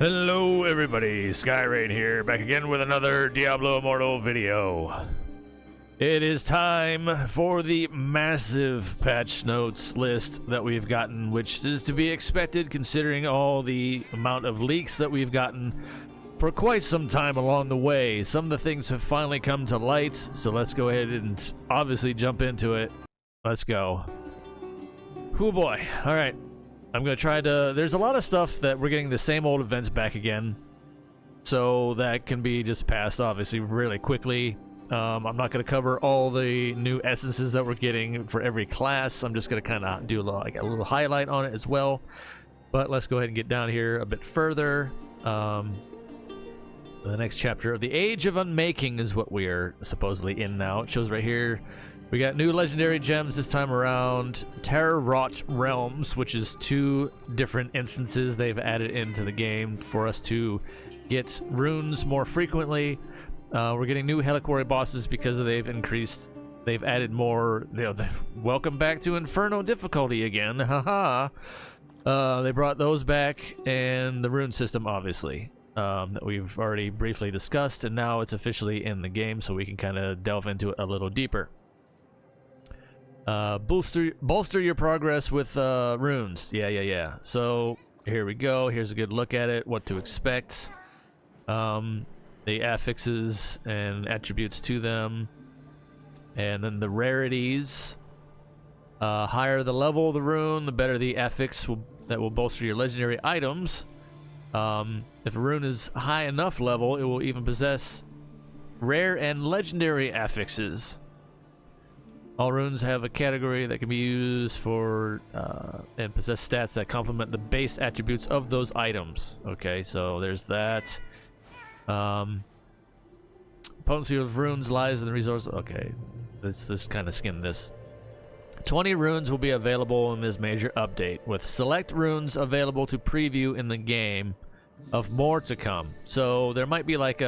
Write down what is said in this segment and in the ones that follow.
Hello everybody, Skyrain here, back again with another Diablo Immortal video. It is time for the massive patch notes list that we've gotten, which is to be expected considering all the amount of leaks that we've gotten for quite some time along the way. Some of the things have finally come to light, so let's go ahead and obviously jump into it. Let's go. Hoo boy, alright. I'm going to try to... There's a lot of stuff that we're getting the same old events back again. So that can be just passed, obviously, really quickly. I'm not going to cover all the new essences that we're getting for every class. I'm just going to kind of do like a little highlight on it as well. But let's go ahead and get down here a bit further. The next chapter of the Age of Unmaking is what we are supposedly in now. It shows right here. We got new legendary gems this time around. Terror-wrought realms, which is 2 different instances they've added into the game for us to get runes more frequently. We're getting new Helliquary bosses because they've added more. Welcome back to Inferno difficulty again. Haha. They brought those back, and the rune system, obviously, that we've already briefly discussed, and now it's officially in the game, so we can kind of delve into it a little deeper. Bolster your progress with runes. Yeah. So here we go. Here's a good look at it, what to expect. The affixes and attributes to them, and then the rarities. Higher the level of the rune, the better the affix that will bolster your legendary items. If a rune is high enough level, it will even possess rare and legendary affixes. All runes have a category that can be used for and possess stats that complement the base attributes of those items. Okay, so there's that. Potency of runes lies in the resource. Okay, let's just kind of skim this. 20 runes will be available in this major update, with select runes available to preview in the game, of more to come. So there might be like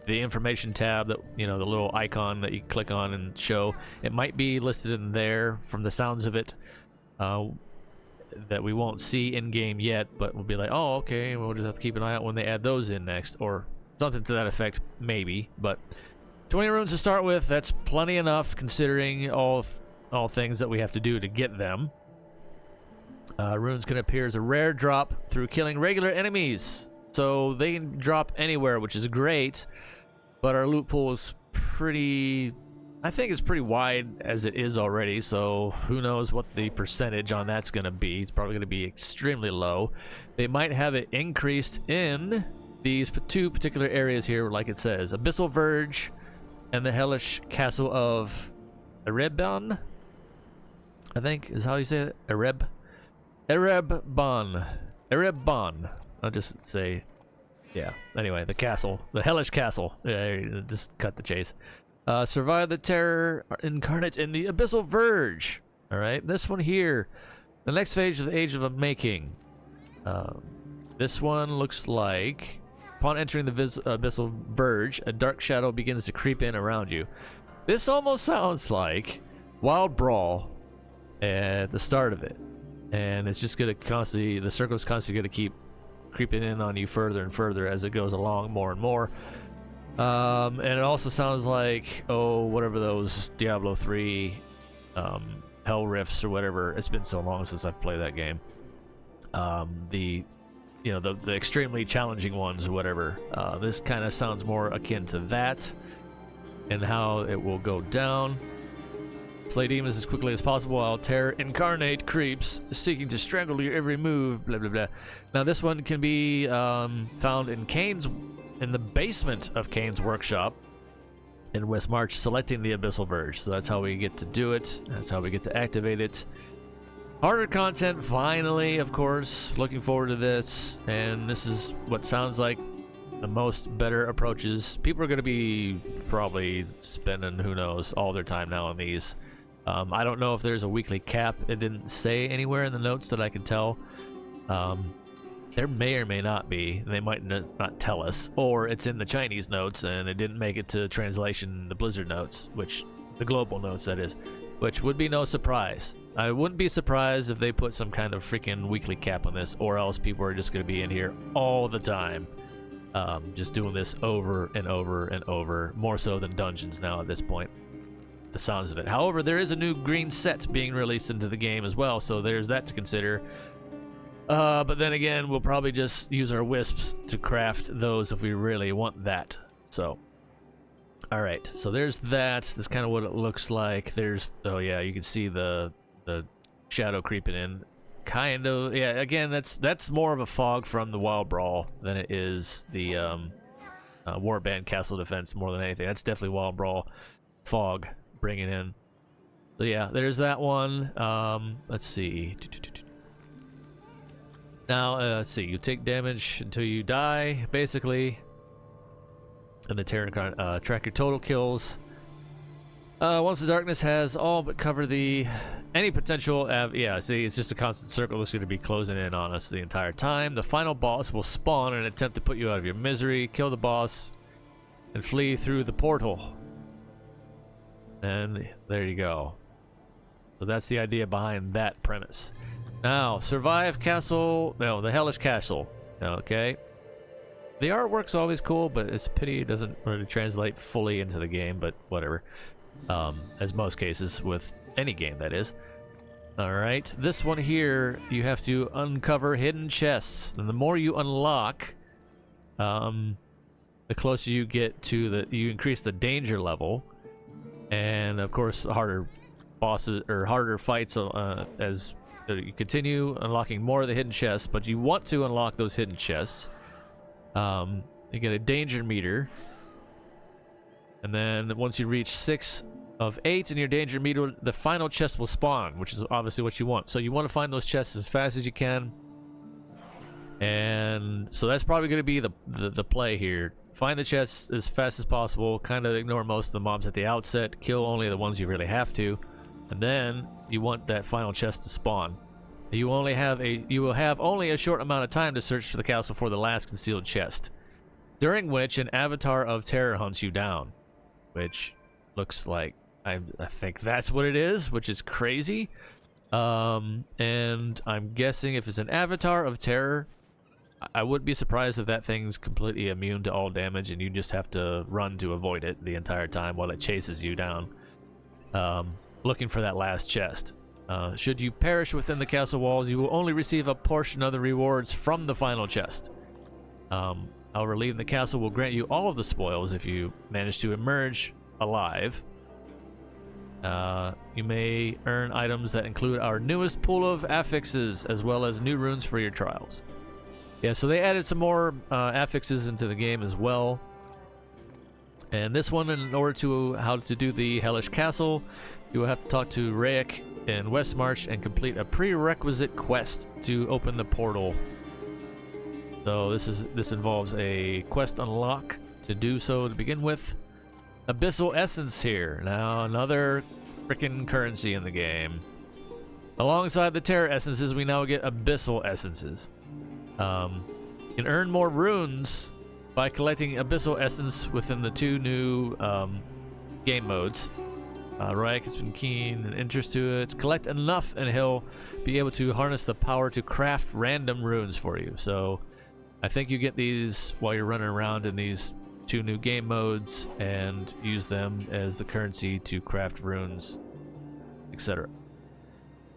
the information tab, that the little icon that you click on and show, it might be listed in there from the sounds of it, that we won't see in game yet, but we'll be like, oh, okay, we'll just have to keep an eye out when they add those in next, or something to that effect, maybe. But 20 runes to start with, that's plenty enough considering all things that we have to do to get them. Runes can appear as a rare drop through killing regular enemies, so they can drop anywhere, which is great. But our loot pool is I think it's pretty wide as it is already, so who knows what the percentage on that's going to be. It's probably going to be extremely low. They might have it increased in these 2 particular areas here, like it says. Abyssal Verge and the hellish castle of Erebon, I think is how you say it. Erebon. I'll just say... Yeah, anyway, the castle. The hellish castle. Yeah, just cut the chase. Survive the terror incarnate in the Abyssal Verge. Alright, this one here. The next phase of the Age of Unmaking. This one looks like... Upon entering the Abyssal Verge, a dark shadow begins to creep in around you. This almost sounds like Wild Brawl at the start of it. And it's just going to constantly... The circle's constantly going to keep creeping in on you further and further as it goes along more and more. And it also sounds like, whatever those Diablo 3 Hell Rifts or whatever. It's been so long since I've played that game. The extremely challenging ones or whatever. This kind of sounds more akin to that and how it will go down. Slay demons as quickly as possible while terror incarnate creeps, seeking to strangle your every move, blah, blah, blah. Now, this one can be found in the basement of Cain's workshop in West March, selecting the Abyssal Verge. So that's how we get to do it. That's how we get to activate it. Harder content, finally, of course. Looking forward to this. And this is what sounds like the most better approaches. People are going to be probably spending, who knows, all their time now on these. I don't know if there's a weekly cap. It didn't say anywhere in the notes that I can tell. There may or may not be. They might not tell us. Or it's in the Chinese notes and it didn't make it to translation, the Blizzard notes, the global notes, that is. Which would be no surprise. I wouldn't be surprised if they put some kind of freaking weekly cap on this, or else people are just going to be in here all the time. Just doing this over and over and over, more so than dungeons now at this point, the sounds of it. However, there is a new green set being released into the game as well, so there's that to consider. But then again, we'll probably just use our wisps to craft those if we really want that. So, all right, so there's that. That's kind of what it looks like. There's, oh yeah, you can see the shadow creeping in. Kind of, yeah, again, that's more of a fog from the Wild Brawl than it is the Warband Castle Defense more than anything. That's definitely Wild Brawl fog bringing in. So yeah, there's that one. Let's see. Now, let's see. You take damage until you die, basically. And the Terran track your total kills. Once the darkness has all but covered any potential, yeah, see, it's just a constant circle that's going to be closing in on us the entire time. The final boss will spawn in an attempt to put you out of your misery, kill the boss, and flee through the portal. And there you go. So that's the idea behind that premise. Now, survive castle, no, the Hellish Castle, okay? The artwork's always cool, but it's a pity it doesn't really translate fully into the game, but whatever. As most cases with any game, that is. Alright, this one here, you have to uncover hidden chests. And the more you unlock, the closer you get to you increase the danger level. And of course, harder bosses, or harder fights as you continue unlocking more of the hidden chests. But you want to unlock those hidden chests. You get a danger meter. And then once you reach 6 of 8 in your danger meter, the final chest will spawn, which is obviously what you want. So you want to find those chests as fast as you can. And so that's probably going to be the play here. Find the chests as fast as possible, kind of ignore most of the mobs at the outset, kill only the ones you really have to, and then you want that final chest to spawn. You will have only a short amount of time to search for the castle for the last concealed chest, during which an avatar of terror hunts you down, which looks like I think that's what it is, which is crazy. And I'm guessing if it's an avatar of terror, I would be surprised if that thing's completely immune to all damage and you just have to run to avoid it the entire time while it chases you down, looking for that last chest. Should you perish within the castle walls, you will only receive a portion of the rewards from the final chest. However, leaving the castle will grant you all of the spoils if you manage to emerge alive. You may earn items that include our newest pool of affixes, as well as new runes for your trials. Yeah, so they added some more affixes into the game as well. And this one, in order to how to do the Hellish Castle, you will have to talk to Rayek in Westmarch and complete a prerequisite quest to open the portal. So this involves a quest unlock to do so to begin with. Abyssal Essence here. Now another freaking currency in the game. Alongside the Terror Essences, we now get Abyssal Essences. You can earn more runes by collecting Abyssal Essence within the 2 new game modes. Rayek has been keen and interest to it. Collect enough and he'll be able to harness the power to craft random runes for you. So I think you get these while you're running around in these 2 new game modes and use them as the currency to craft runes, etc.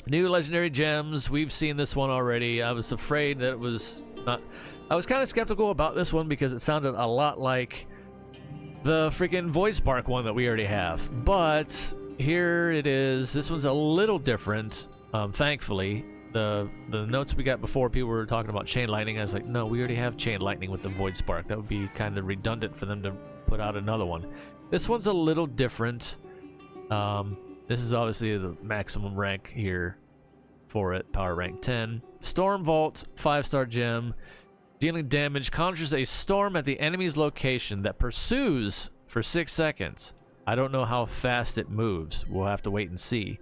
New legendary gems. We've seen this one already. I was afraid that it was not... I was kind of skeptical about this one because it sounded a lot like the freaking Void Spark one that we already have. But here it is. This one's a little different, thankfully. The notes we got before, people were talking about Chain Lightning. I was like, no, we already have Chain Lightning with the Void Spark. That would be kind of redundant for them to put out another one. This one's a little different. This is obviously the maximum rank here for it, power rank 10. Storm Vault, 5-star gem. Dealing damage, conjures a storm at the enemy's location that pursues for 6 seconds. I don't know how fast it moves. We'll have to wait and see.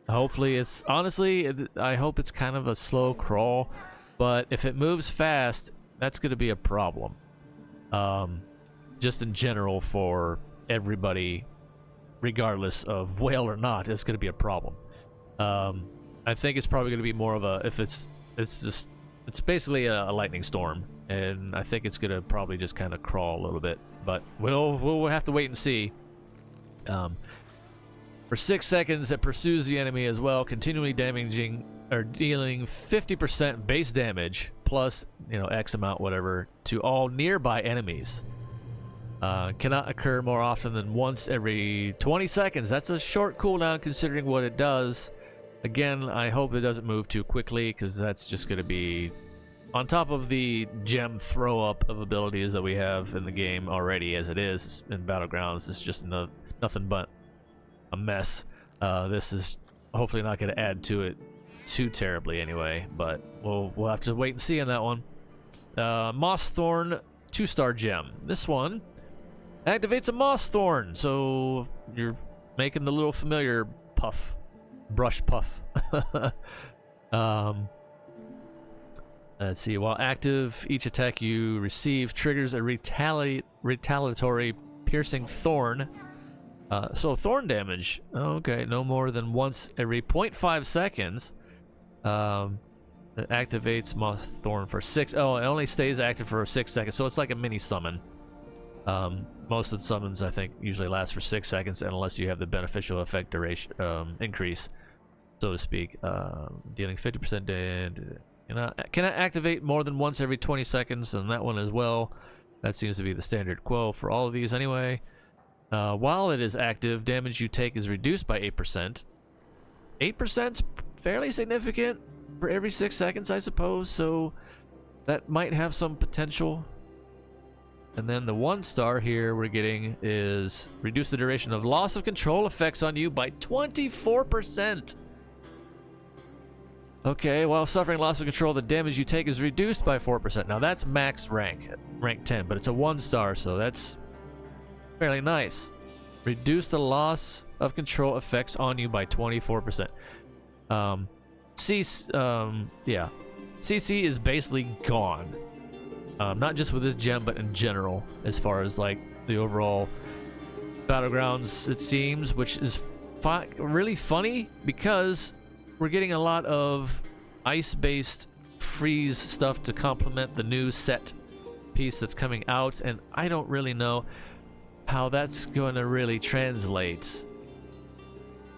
Hopefully it's... Honestly, I hope it's kind of a slow crawl. But if it moves fast, that's going to be a problem. Just in general for everybody, regardless of whale or not, it's going to be a problem. I think it's probably going to be more of a, if it's basically a lightning storm, and I think it's going to probably just kind of crawl a little bit, but we'll have to wait and see. For 6 seconds, it pursues the enemy as well, continually damaging or dealing 50% base damage plus, you know, X amount, whatever, to all nearby enemies. Cannot occur more often than once every 20 seconds. That's a short cooldown considering what it does. Again, I hope it doesn't move too quickly, because that's just going to be on top of the gem throw up of abilities that we have in the game already as it is in Battlegrounds. It's just nothing but a mess. This is hopefully not going to add to it too terribly anyway, but we'll have to wait and see on that one. Moss Thorn 2-star gem. This one activates a Moss Thorn, so you're making the little familiar puff. Brush puff. Let's see. While active, each attack you receive triggers a retaliatory piercing thorn. So thorn damage. Okay, no more than once every 0.5 seconds. It activates Moss Thorn for 6. Oh, it only stays active for 6 seconds, so it's like a mini summon. Most of the summons, I think, usually last for 6 seconds, unless you have the beneficial effect duration increase, so to speak. Dealing 50% damage. Can I activate more than once every 20 seconds? And that one as well. That seems to be the standard quo for all of these anyway. While it is active, damage you take is reduced by 8%. 8%'s fairly significant for every 6 seconds, I suppose, so that might have some potential. And then the 1-star here we're getting is reduce the duration of loss of control effects on you by 24%. Okay, while suffering loss of control, the damage you take is reduced by 4%. Now that's max rank 10, but it's a 1-star, so that's fairly nice. Reduce the loss of control effects on you by 24%. Yeah, CC is basically gone. Not just with this gem, but in general, as far as like the overall Battlegrounds, it seems, which is really funny because we're getting a lot of ice-based freeze stuff to complement the new set piece that's coming out, and I don't really know how that's going to really translate.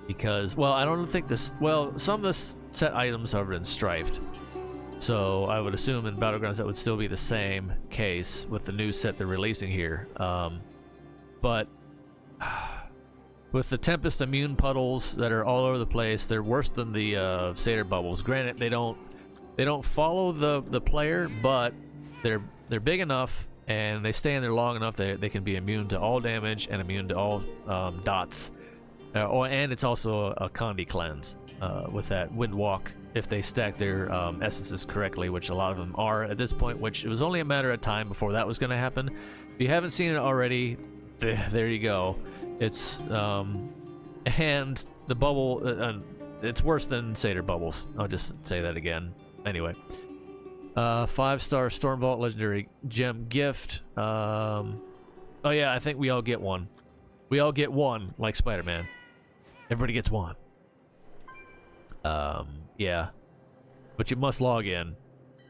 Because, well, I don't think this... Well, some of the set items have been strifed. So I would assume in Battlegrounds that would still be the same case with the new set they're releasing here. But with the Tempest immune puddles that are all over the place, they're worse than the Satyr bubbles. Granted, they don't follow the player, but they're big enough and they stay in there long enough that they can be immune to all damage and immune to all dots. And it's also a Condi cleanse with that Wind Walk if they stack their essences correctly, which a lot of them are at this point, which it was only a matter of time before that was going to happen. If you haven't seen it already, there you go. It's and the bubble, it's worse than Satyr bubbles. I'll just say that again. Anyway, 5-star Storm Vault Legendary Gem Gift. Oh yeah, I think we all get one. We all get one, like Spider-Man. Everybody gets one. Yeah. But you must log in.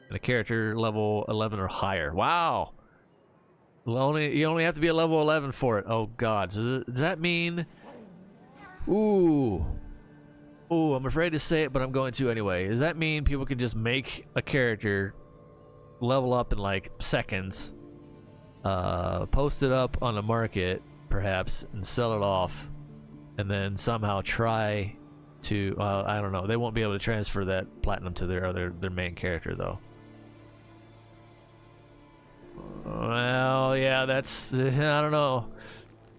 And a character level 11 or higher. Wow! You only have to be a level 11 for it. Oh god. So does that mean... Ooh, I'm afraid to say it, but I'm going to anyway. Does that mean people can just make a character level up in like seconds, post it up on the market, perhaps, and sell it off, and then somehow try to I don't know, they won't be able to transfer that platinum to their main character though. Well, yeah, that's I don't know.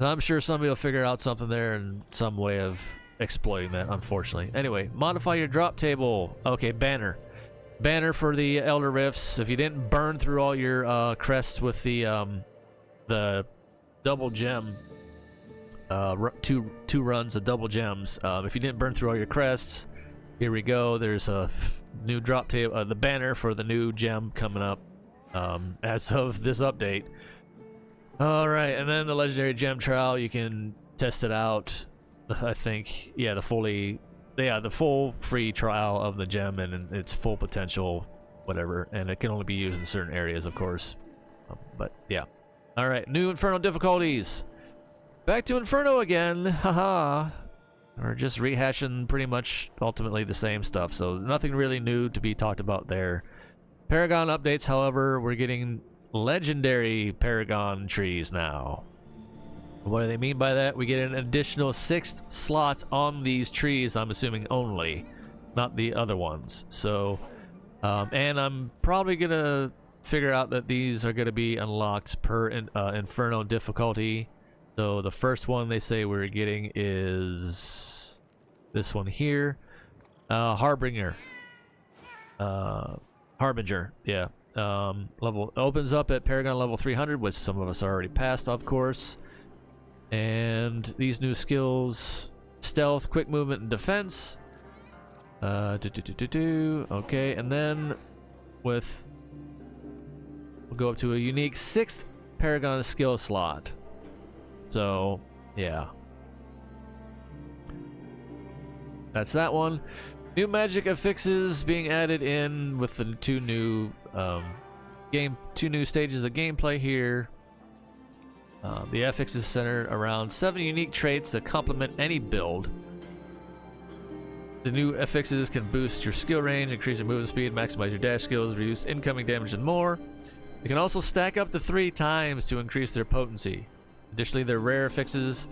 I'm sure somebody will figure out something there and some way of exploiting that, unfortunately. Anyway, modify your drop table. Okay, banner for the Elder Rifts. If you didn't burn through all your crests with the double gem, two runs of double gems. If you didn't burn through all your crests, here we go. There's a new drop table, the banner for the new gem coming up as of this update. All right, and then the legendary gem trial. You can test it out. I think, yeah, yeah, the full free trial of the gem and its full potential, whatever, and it can only be used in certain areas, of course. But yeah. All right, new Inferno difficulties. Back to Inferno again. Haha. We're just rehashing pretty much ultimately the same stuff, so nothing really new to be talked about there. Paragon updates, however, we're getting legendary Paragon trees now. What do they mean by that? We get an additional 6 slots on these trees, I'm assuming only, not the other ones. So, and I'm probably gonna figure out that these are gonna be unlocked per Inferno difficulty. So the first one they say we're getting is this one here, Harbinger, Harbinger, yeah. Level opens up at Paragon level 300, which some of us are already passed, of course. And these new skills: stealth, quick movement, and defense. Okay, and then we'll go up to a unique 6th Paragon skill slot. So, yeah. That's that one. New magic affixes being added in with the 2 new stages of gameplay here. The affixes center around 7 unique traits that complement any build. The new affixes can boost your skill range, increase your movement speed, maximize your dash skills, reduce incoming damage, and more. They can also stack up to 3 times to increase their potency. Additionally, they're rare affixes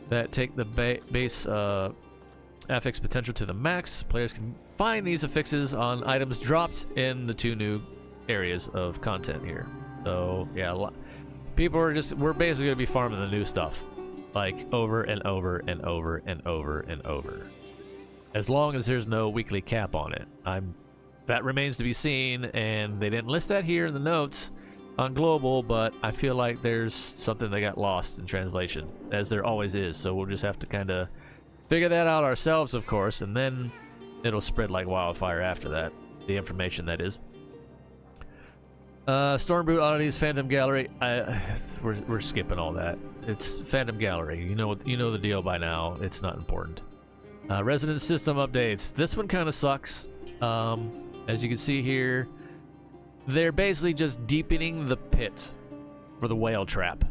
that take the base affix potential to the max. Players can find these affixes on items dropped in the 2 new areas of content here. So, yeah, we're basically gonna be farming the new stuff, like over and over and over and over and over, as long as there's no weekly cap on it. That remains to be seen, and they didn't list that here in the notes on global, but I feel like there's something that got lost in translation, as there always is. So we'll just have to kind of figure that out ourselves, of course, and then it'll spread like wildfire after that, the information that is. Stormbrute oddities, Phantom Gallery. We're skipping all that. It's Phantom Gallery. You know the deal by now. It's not important. Resonance system updates. This one kind of sucks. As you can see here, they're basically just deepening the pit for the whale trap.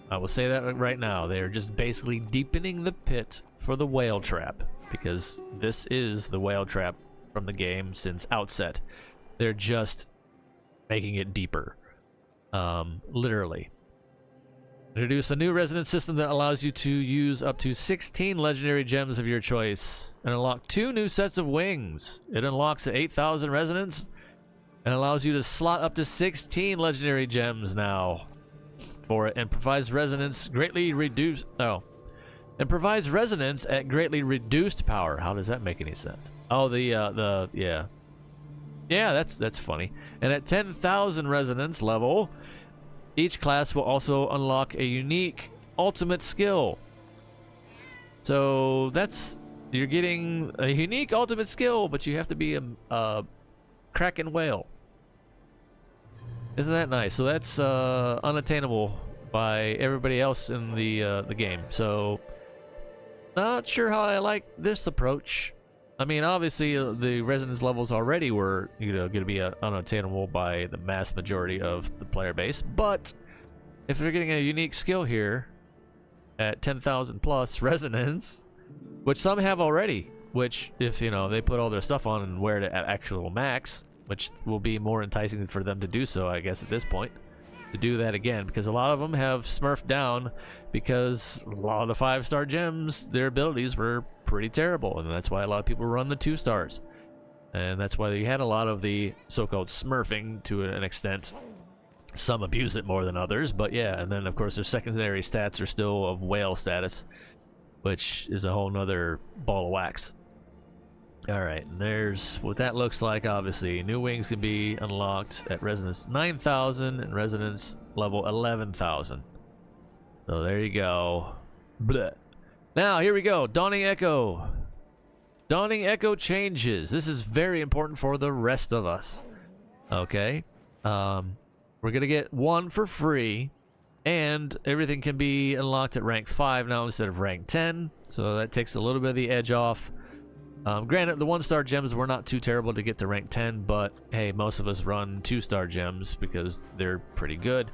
I will say that right now. They're just basically deepening the pit for the whale trap, because this is the whale trap from the game since outset. They're just making it deeper, literally. Introduce a new resonance system that allows you to use up to 16 legendary gems of your choice and unlock 2 new sets of wings. It unlocks the 8,000 resonance and allows you to slot up to 16 legendary gems now for it, and provides resonance greatly reduced. Oh, and provides resonance at greatly reduced power. How does that make any sense? Oh, yeah. Yeah, that's funny. And at 10,000 resonance level, each class will also unlock a unique ultimate skill. So you're getting a unique ultimate skill, but you have to be a Kraken whale. Isn't that nice? So that's unattainable by everybody else in the game. So not sure how I like this approach. I mean, obviously, the resonance levels already were, going to be unattainable by the mass majority of the player base. But if they're getting a unique skill here at 10,000 plus resonance, which some have already, which if, they put all their stuff on and wear it at actual max, which will be more enticing for them to do so, I guess, at this point, to do that again, because a lot of them have smurfed down because a lot of the 5-star gems, their abilities were pretty terrible, and that's why a lot of people run the 2 stars, and that's why you had a lot of the so-called smurfing to an extent. Some abuse it more than others, but yeah. And then of course their secondary stats are still of whale status, which is a whole nother ball of wax. All right, and there's what that looks like. Obviously, new wings can be unlocked at resonance 9,000 and resonance level 11,000. So there you go. Blech. Now, here we go. Dawning Echo. Dawning Echo changes. This is very important for the rest of us. Okay. We're going to get 1 for free, and everything can be unlocked at rank 5 now instead of rank 10. So that takes a little bit of the edge off. Granted, the 1-star gems were not too terrible to get to rank 10, but hey, most of us run 2-star gems because they're pretty good.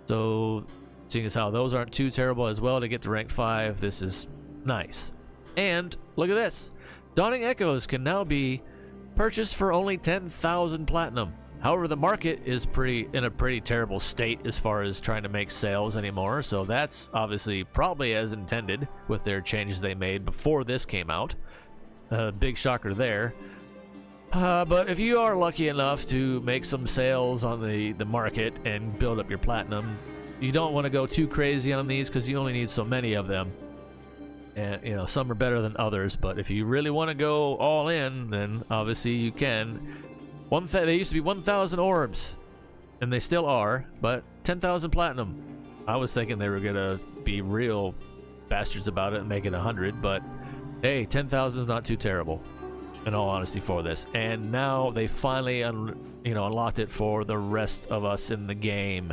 So, seeing as how those aren't too terrible as well to get to rank 5, this is nice. And look at this. Dawning Echoes can now be purchased for only 10,000 platinum. However, the market is in a pretty terrible state as far as trying to make sales anymore, so that's obviously probably as intended with their changes they made before this came out. Big shocker there. But if you are lucky enough to make some sales on the market and build up your platinum, you don't want to go too crazy on these because you only need so many of them. And, you know, some are better than others, but if you really want to go all in, then obviously you can. They used to be 1,000 orbs, and they still are, but 10,000 platinum. I was thinking they were going to be real bastards about it and make it 100, but hey, 10,000 is not too terrible, in all honesty, for this. And now they finally unlocked it for the rest of us in the game.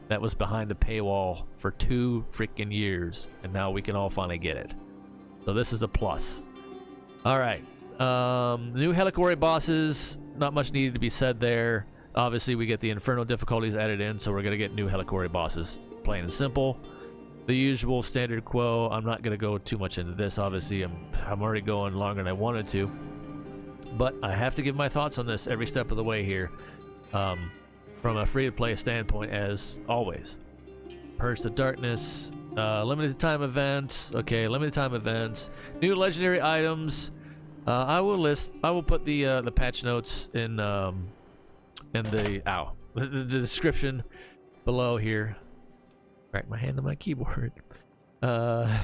That was behind a paywall for 2 freaking years, and now we can all finally get it. So this is a plus. All right. New Helliquary bosses, not much needed to be said there. Obviously, we get the Inferno difficulties added in, so we're going to get new Helliquary bosses. Plain and simple. The usual standard quo. I'm not going to go too much into this, obviously. I'm already going longer than I wanted to. But I have to give my thoughts on this every step of the way here. From a free-to-play standpoint, as always. Purge the Darkness. Limited time events. Okay, limited time events. New legendary items. I will put the patch notes in the description below here. Crack my hand on my keyboard. Yeah,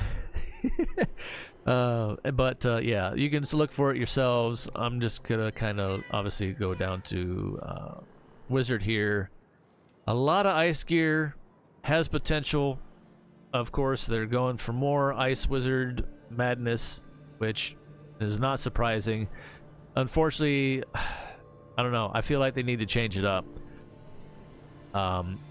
you can look for it yourselves. I'm just gonna kind of obviously go down to Wizard here. A lot of ice gear has potential. Of course, they're going for more Ice Wizard madness, which is not surprising. Unfortunately, I don't know. I feel like they need to change it up.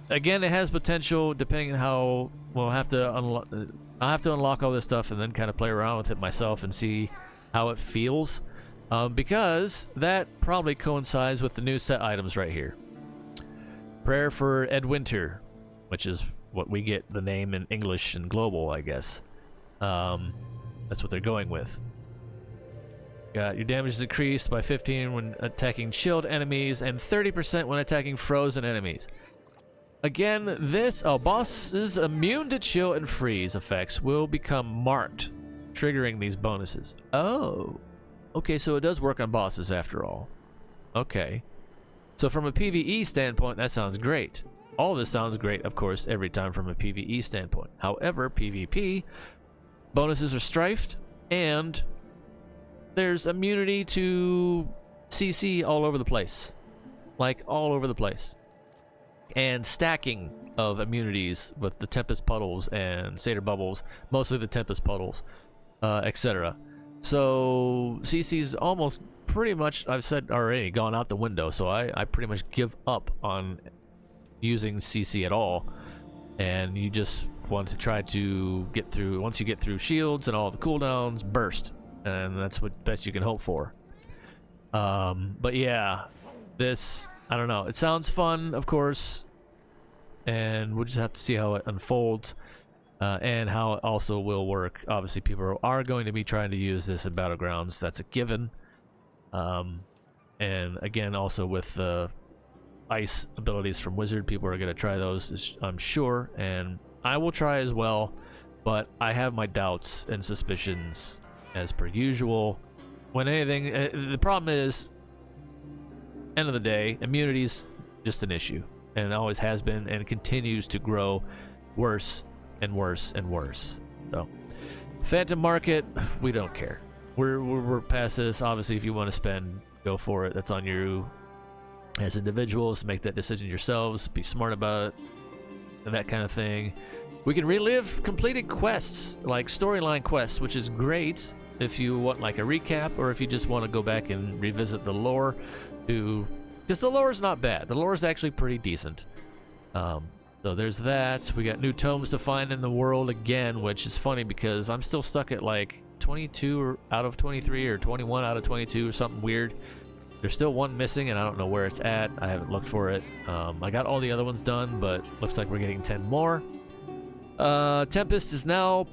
Again, it has potential depending on how I'll have to unlock all this stuff and then kind of play around with it myself and see how it feels. Because that probably coincides with the new set items right here. Prayer for Ed Winter, which is what we get the name in English and global, I guess. That's what they're going with. Got your damage is increased by 15 when attacking shield enemies and 30% when attacking frozen enemies. Again, this bosses immune to chill and freeze effects will become marked, triggering these bonuses. Oh, okay, so it does work on bosses after all. Okay, so from a PvE standpoint, that sounds great. All this sounds great, of course, every time from a PvE standpoint. However, PvP bonuses are strifed, and there's immunity to CC all over the place. Like, all over the place. And stacking of immunities with the Tempest Puddles and Satyr Bubbles, mostly the Tempest Puddles, etc. So, CC's almost pretty much, I've said already, gone out the window, so I pretty much give up on using CC at all. And you just want to try to get through, once you get through shields and all the cooldowns, burst. And that's what best you can hope for. But yeah, this, I don't know. It sounds fun, of course, and we'll just have to see how it unfolds and how it also will work. Obviously, people are going to be trying to use this in Battlegrounds. That's a given. And again, also with the ice abilities from Wizard, people are going to try those, I'm sure, and I will try as well, but I have my doubts and suspicions as per usual. When anything, the problem is, end of the day, immunity is just an issue, and it always has been, and continues to grow worse and worse and worse. So, Phantom Market, we don't care. We're past this. Obviously, if you want to spend, go for it. That's on you as individuals. Make that decision yourselves. Be smart about it, and that kind of thing. We can relive completed quests, like storyline quests, which is great if you want like a recap, or if you just want to go back and revisit the lore, because the lore is not bad. The lore is actually pretty decent. So there's that. We got new tomes to find in the world again, which is funny because I'm still stuck at like 22 out of 23 or 21 out of 22 or something weird. There's still one missing, and I don't know where it's at. I haven't looked for it. I got all the other ones done, but looks like we're getting 10 more. Tempest is now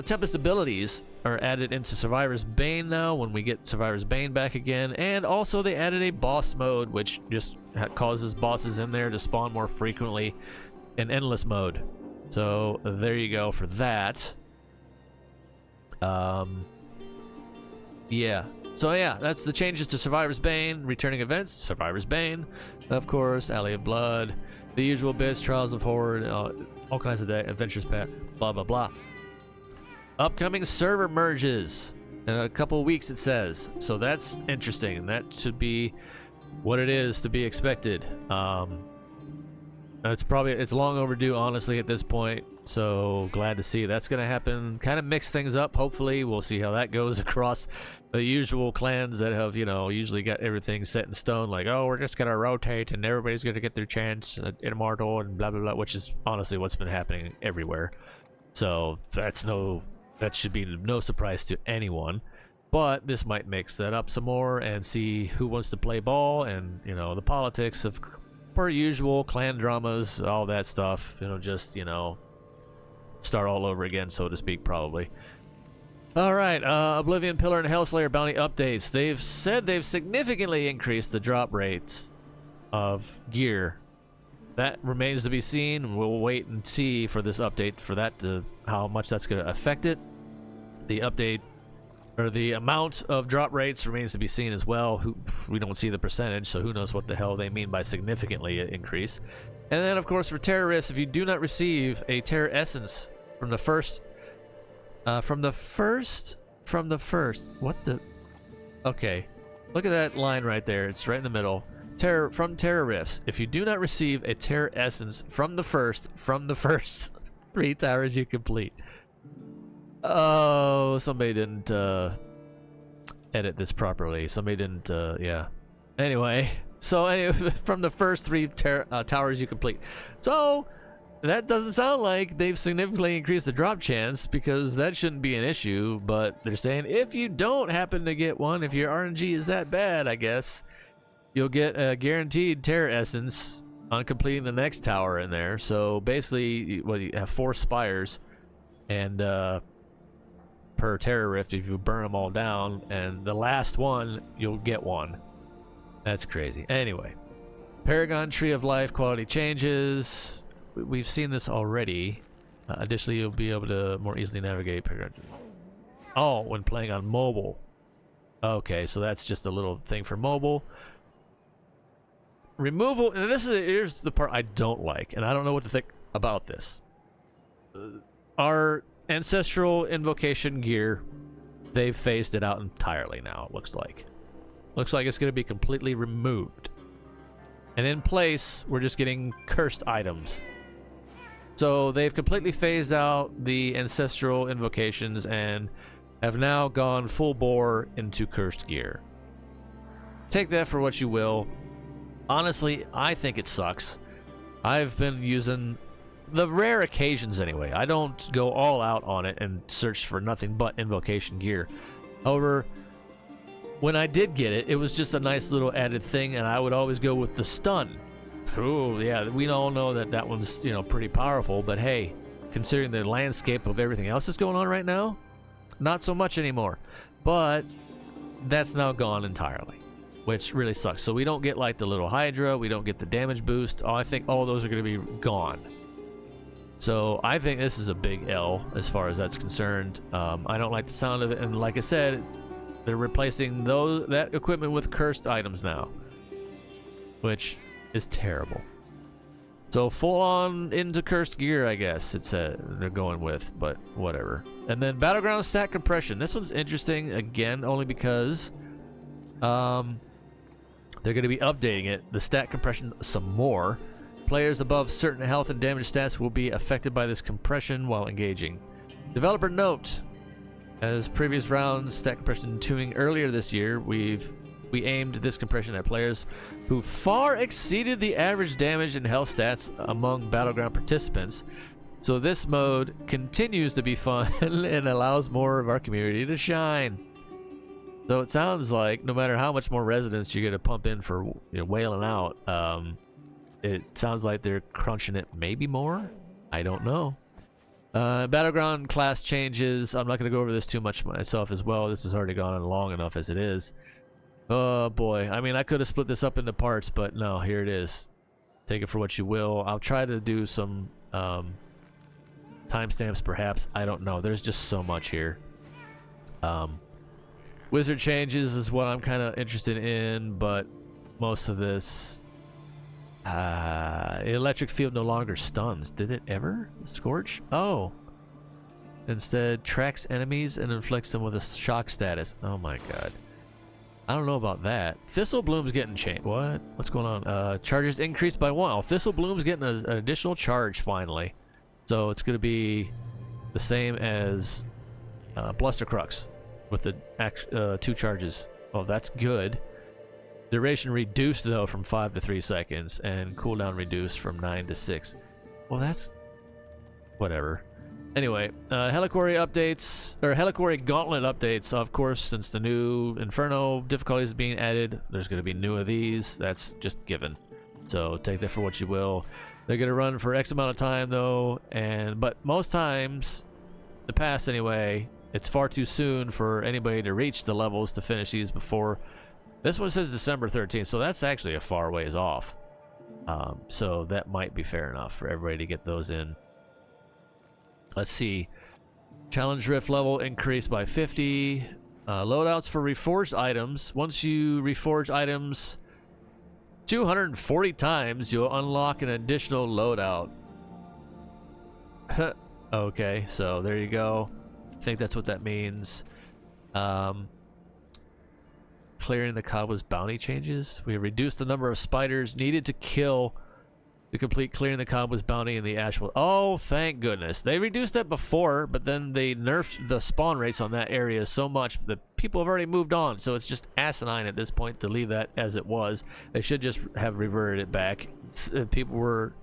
Tempest abilities are added into Survivor's Bane now when we get Survivor's Bane back again. And also they added a boss mode, which just causes bosses in there to spawn more frequently in endless mode. So there you go for that. Yeah. So yeah, that's the changes to Survivor's Bane. Returning events, Survivor's Bane, of course, Alley of Blood, the usual bits, Trials of Horde, all kinds of adventures pack, blah blah blah. Upcoming server merges in a couple weeks, it says. So that's interesting. That should be what it is to be expected. It's long overdue, honestly, at this point. So glad to see that's going to happen. Kind of mix things up. Hopefully, we'll see how that goes across the usual clans that have, usually got everything set in stone. Like, oh, we're just going to rotate and everybody's going to get their chance at Immortal and blah, blah, blah, which is honestly what's been happening everywhere. So that should be no surprise to anyone. But this might mix that up some more and see who wants to play ball and, the politics of, per usual, clan dramas, all that stuff. Start all over again, so to speak, probably. All right, Oblivion Pillar and Hellslayer bounty updates. They've said they've significantly increased the drop rates of gear. That remains to be seen. We'll wait and see for this update for that how much that's going to affect it. The update or the amount of drop rates remains to be seen as well. We don't see the percentage, so who knows what the hell they mean by significantly increase. And then, of course, for terrorists, if you do not receive a terror essence from the first, what the? Okay, look at that line right there. It's right in the middle. From terrorists, if you do not receive a terror essence from the first 3 towers you complete. Oh, somebody didn't edit this properly. Somebody didn't, yeah. Anyway, from the first 3 towers you complete. So that doesn't sound like they've significantly increased the drop chance, because that shouldn't be an issue. But they're saying if you don't happen to get one, if your RNG is that bad, I guess, you'll get a guaranteed terror essence on completing the next tower in there. So basically, you have 4 spires, and per terror rift if you burn them all down, and the last one you'll get one. That's crazy. Anyway, Paragon Tree of Life quality changes. We've seen this already. Additionally, you'll be able to more easily navigate Paragon. Oh, when playing on mobile. Okay, so that's just a little thing for mobile. Removal, and here's the part I don't like, and I don't know what to think about this. Our ancestral invocation gear, they've phased it out entirely now, it looks like. Looks like it's going to be completely removed. And in place, we're just getting cursed items. So they've completely phased out the ancestral invocations and have now gone full bore into cursed gear. Take that for what you will. Honestly, I think it sucks. I've been using the rare occasions anyway. I don't go all out on it and search for nothing but invocation gear. However, when I did get it, it was just a nice little added thing, and I would always go with the stun. Oh yeah, we all know that one's pretty powerful, but hey, considering the landscape of everything else that's going on right now, not so much anymore. But that's now gone entirely, which really sucks. So we don't get like the little Hydra, we don't get the damage boost. I think all those are going to be gone. So I think this is a big L as far as that's concerned. I don't like the sound of it, and like I said, they're replacing that equipment with cursed items now, which is terrible. So full on into cursed gear, I guess they're going with, but whatever. And then Battleground stat compression. This one's interesting again, only because they're going to be updating it, the stat compression, some more. Players above certain health and damage stats will be affected by this compression while engaging. Developer note: as previous rounds stat compression tuning earlier this year, we aimed this compression at players who far exceeded the average damage and health stats among Battleground participants. So this mode continues to be fun and allows more of our community to shine. So it sounds like no matter how much more residents you're gonna pump in for whaling out, it sounds like they're crunching it maybe more. I don't know. Battleground class changes. I'm not gonna go over this too much myself as well. This has already gone on long enough as it is. Oh boy, I mean I could have split this up into parts, but no, here it is. Take it for what you will. I'll try to do some timestamps perhaps. I don't know. There's just so much here. Wizard changes is what I'm kind of interested in, but most of this... electric field no longer stuns. Did it ever? Scorch? Oh. Instead, tracks enemies and inflicts them with a shock status. Oh my god. I don't know about that. Thistle Bloom's getting changed. What? What's going on? Charges increased by 1. Oh, Thistle Bloom's getting an additional charge finally. So it's going to be the same as Blustercrux with the 2 charges. Oh, that's good. Duration reduced though from 5 to 3 seconds, and cooldown reduced from 9 to 6. Well, that's whatever. Anyway, Helliquary updates, or Helliquary Gauntlet updates. Of course, since the new Inferno difficulty is being added, there's going to be new of these. That's just given. So take that for what you will. They're going to run for X amount of time though, but most times, the past anyway, it's far too soon for anybody to reach the levels to finish these before. This one says December 13th, so that's actually a far ways off. So that might be fair enough for everybody to get those in. Let's see. Challenge Rift level increased by 50. Loadouts for reforged items. Once you reforge items 240 times, you'll unlock an additional loadout. Okay, so there you go. I think that's what that means. Clearing the Cobweb's bounty changes. We reduced the number of spiders needed to kill to complete clearing the Cobweb's bounty in the Ashwell. Oh, thank goodness. They reduced that before, but then they nerfed the spawn rates on that area so much that people have already moved on. So it's just asinine at this point to leave that as it was. They should just have reverted it back. People were,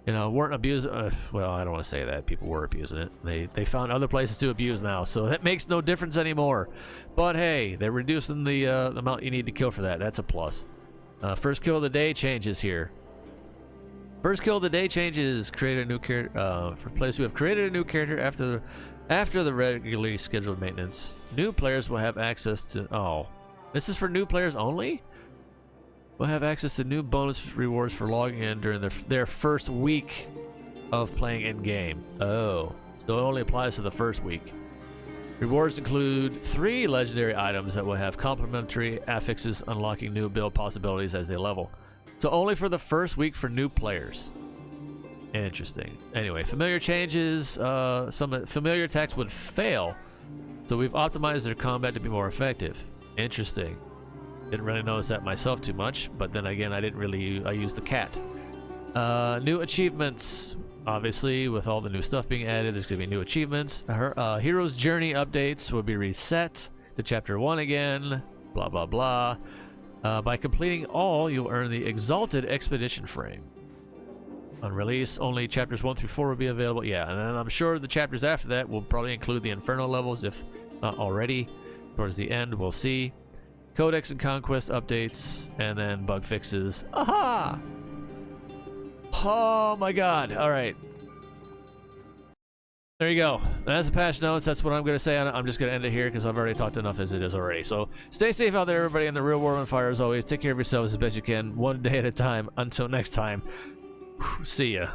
weren't abusing. Well, I don't want to say that. People were abusing it. They found other places to abuse now, so that makes no difference anymore. But hey, they're reducing the amount you need to kill for that. That's a plus. First kill of the day changes here. First kill of the day changes. Create a new character for players who have created a new character after the regularly scheduled maintenance. New players will have access to. Oh, this is for new players only. Will have access to new bonus rewards for logging in during their first week of playing in game. Oh, so it only applies to the first week. Rewards include 3 legendary items that will have complementary affixes, unlocking new build possibilities as they level. So only for the first week for new players. Interesting. Anyway, familiar changes. Some familiar attacks would fail, so we've optimized their combat to be more effective. Interesting. Didn't really notice that myself too much, but then again, I used the cat. New achievements. Obviously, with all the new stuff being added, there's going to be new achievements. Hero's Journey updates will be reset to Chapter 1 again. Blah, blah, blah. By completing all, you'll earn the Exalted Expedition frame. On release, only Chapters 1 through 4 will be available. Yeah, and then I'm sure the chapters after that will probably include the Inferno levels, if not already. Towards the end, we'll see. Codex and Conquest updates, and then bug fixes. Aha! Oh my god. Alright. There you go. That's the patch notes. That's what I'm going to say on it. I'm just going to end it here because I've already talked enough as it is already. So stay safe out there, everybody, in the real war on fire as always. Take care of yourselves as best you can, one day at a time. Until next time, see ya.